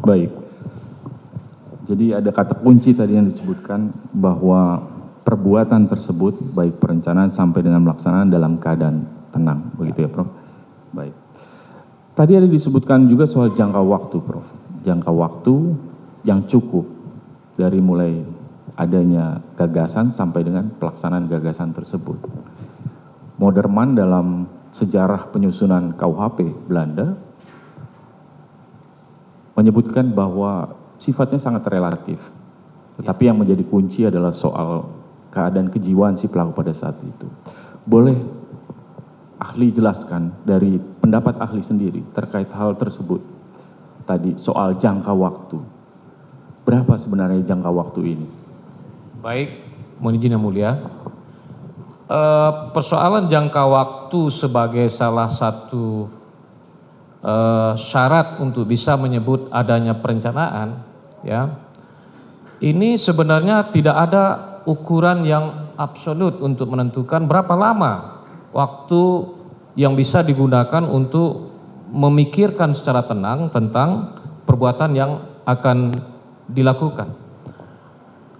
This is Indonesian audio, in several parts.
Baik. Jadi ada kata kunci tadi yang disebutkan bahwa perbuatan tersebut baik perencanaan sampai dengan pelaksanaan dalam keadaan tenang, begitu ya, Prof? Baik. Tadi ada disebutkan juga soal jangka waktu, Prof. Jangka waktu yang cukup dari mulai adanya gagasan sampai dengan pelaksanaan gagasan tersebut. Moderman dalam sejarah penyusunan KUHP Belanda menyebutkan bahwa sifatnya sangat relatif. Tetapi yang menjadi kunci adalah soal keadaan kejiwaan si pelaku pada saat itu. Boleh ahli jelaskan dari pendapat ahli sendiri terkait hal tersebut? Tadi soal jangka waktu. Berapa sebenarnya jangka waktu ini? Baik, mohon izin yang mulia. Persoalan jangka waktu sebagai salah satu syarat untuk bisa menyebut adanya perencanaan, ya, ini sebenarnya tidak ada ukuran yang absolut untuk menentukan berapa lama waktu yang bisa digunakan untuk memikirkan secara tenang tentang perbuatan yang akan dilakukan.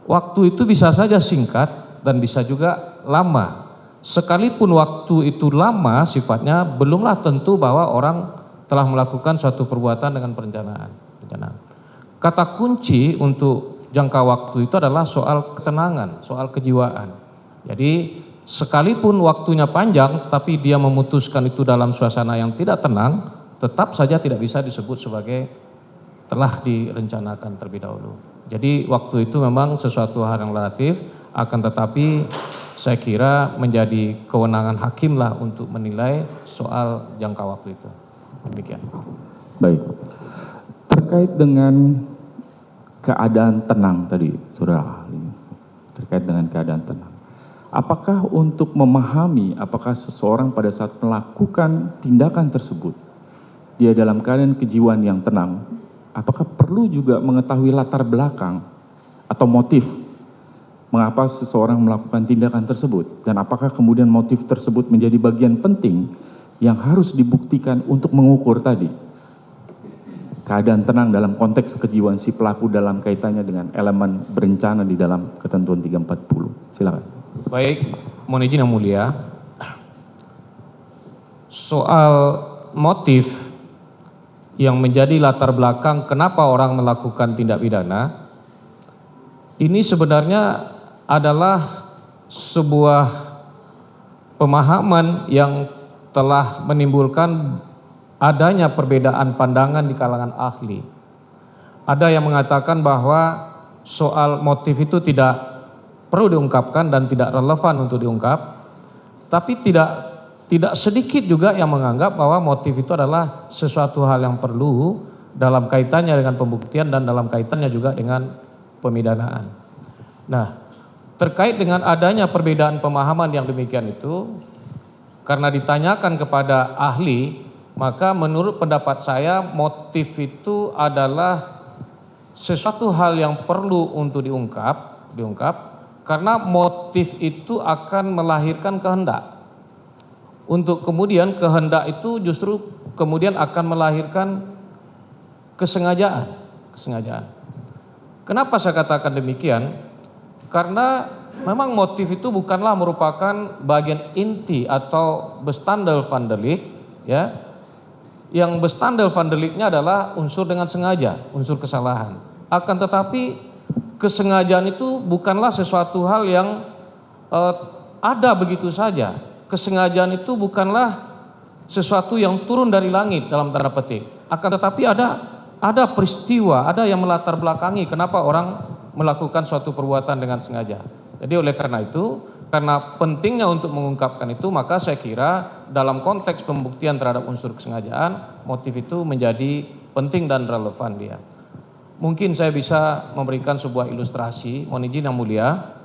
Waktu itu bisa saja singkat dan bisa juga lama. Sekalipun waktu itu lama sifatnya, belumlah tentu bahwa orang telah melakukan suatu perbuatan dengan perencanaan. Kata kunci untuk jangka waktu itu adalah soal ketenangan, soal kejiwaan. Jadi sekalipun waktunya panjang, tapi dia memutuskan itu dalam suasana yang tidak tenang, tetap saja tidak bisa disebut sebagai telah direncanakan terlebih dahulu. Jadi waktu itu memang sesuatu hal yang relatif, akan tetapi saya kira menjadi kewenangan hakim lah untuk menilai soal jangka waktu itu. Demikian. Baik. Terkait dengan keadaan tenang tadi, saudara ahli, terkait dengan keadaan tenang. Apakah untuk memahami apakah seseorang pada saat melakukan tindakan tersebut, dia dalam keadaan kejiwaan yang tenang, apakah perlu juga mengetahui latar belakang atau motif mengapa seseorang melakukan tindakan tersebut? Dan apakah kemudian motif tersebut menjadi bagian penting yang harus dibuktikan untuk mengukur tadi keadaan tenang dalam konteks kejiwaan si pelaku dalam kaitannya dengan elemen berencana di dalam ketentuan 340. Silakan. Baik, mohon izin yang mulia. Soal motif yang menjadi latar belakang kenapa orang melakukan tindak pidana, ini sebenarnya adalah sebuah pemahaman yang telah menimbulkan adanya perbedaan pandangan di kalangan ahli. Ada yang mengatakan bahwa soal motif itu tidak perlu diungkapkan dan tidak relevan untuk diungkap, tapi tidak sedikit juga yang menganggap bahwa motif itu adalah sesuatu hal yang perlu dalam kaitannya dengan pembuktian dan dalam kaitannya juga dengan pemidanaan. Nah, terkait dengan adanya perbedaan pemahaman yang demikian itu, karena ditanyakan kepada ahli, maka menurut pendapat saya motif itu adalah sesuatu hal yang perlu untuk diungkap karena motif itu akan melahirkan kehendak. Untuk kemudian kehendak itu justru kemudian akan melahirkan kesengajaan. Kenapa saya katakan demikian? Karena memang motif itu bukanlah merupakan bagian inti atau bestandel van delik, ya. Yang bestandel van deliknya adalah unsur dengan sengaja, unsur kesalahan. Akan tetapi kesengajaan itu bukanlah sesuatu hal yang ada begitu saja. Kesengajaan itu bukanlah sesuatu yang turun dari langit dalam tanda petik. Akan tetapi ada peristiwa, ada yang melatar belakangi kenapa orang melakukan suatu perbuatan dengan sengaja. Jadi oleh karena itu, karena pentingnya untuk mengungkapkan itu, maka saya kira dalam konteks pembuktian terhadap unsur kesengajaan, motif itu menjadi penting dan relevan dia. Mungkin saya bisa memberikan sebuah ilustrasi, mohon izin yang mulia.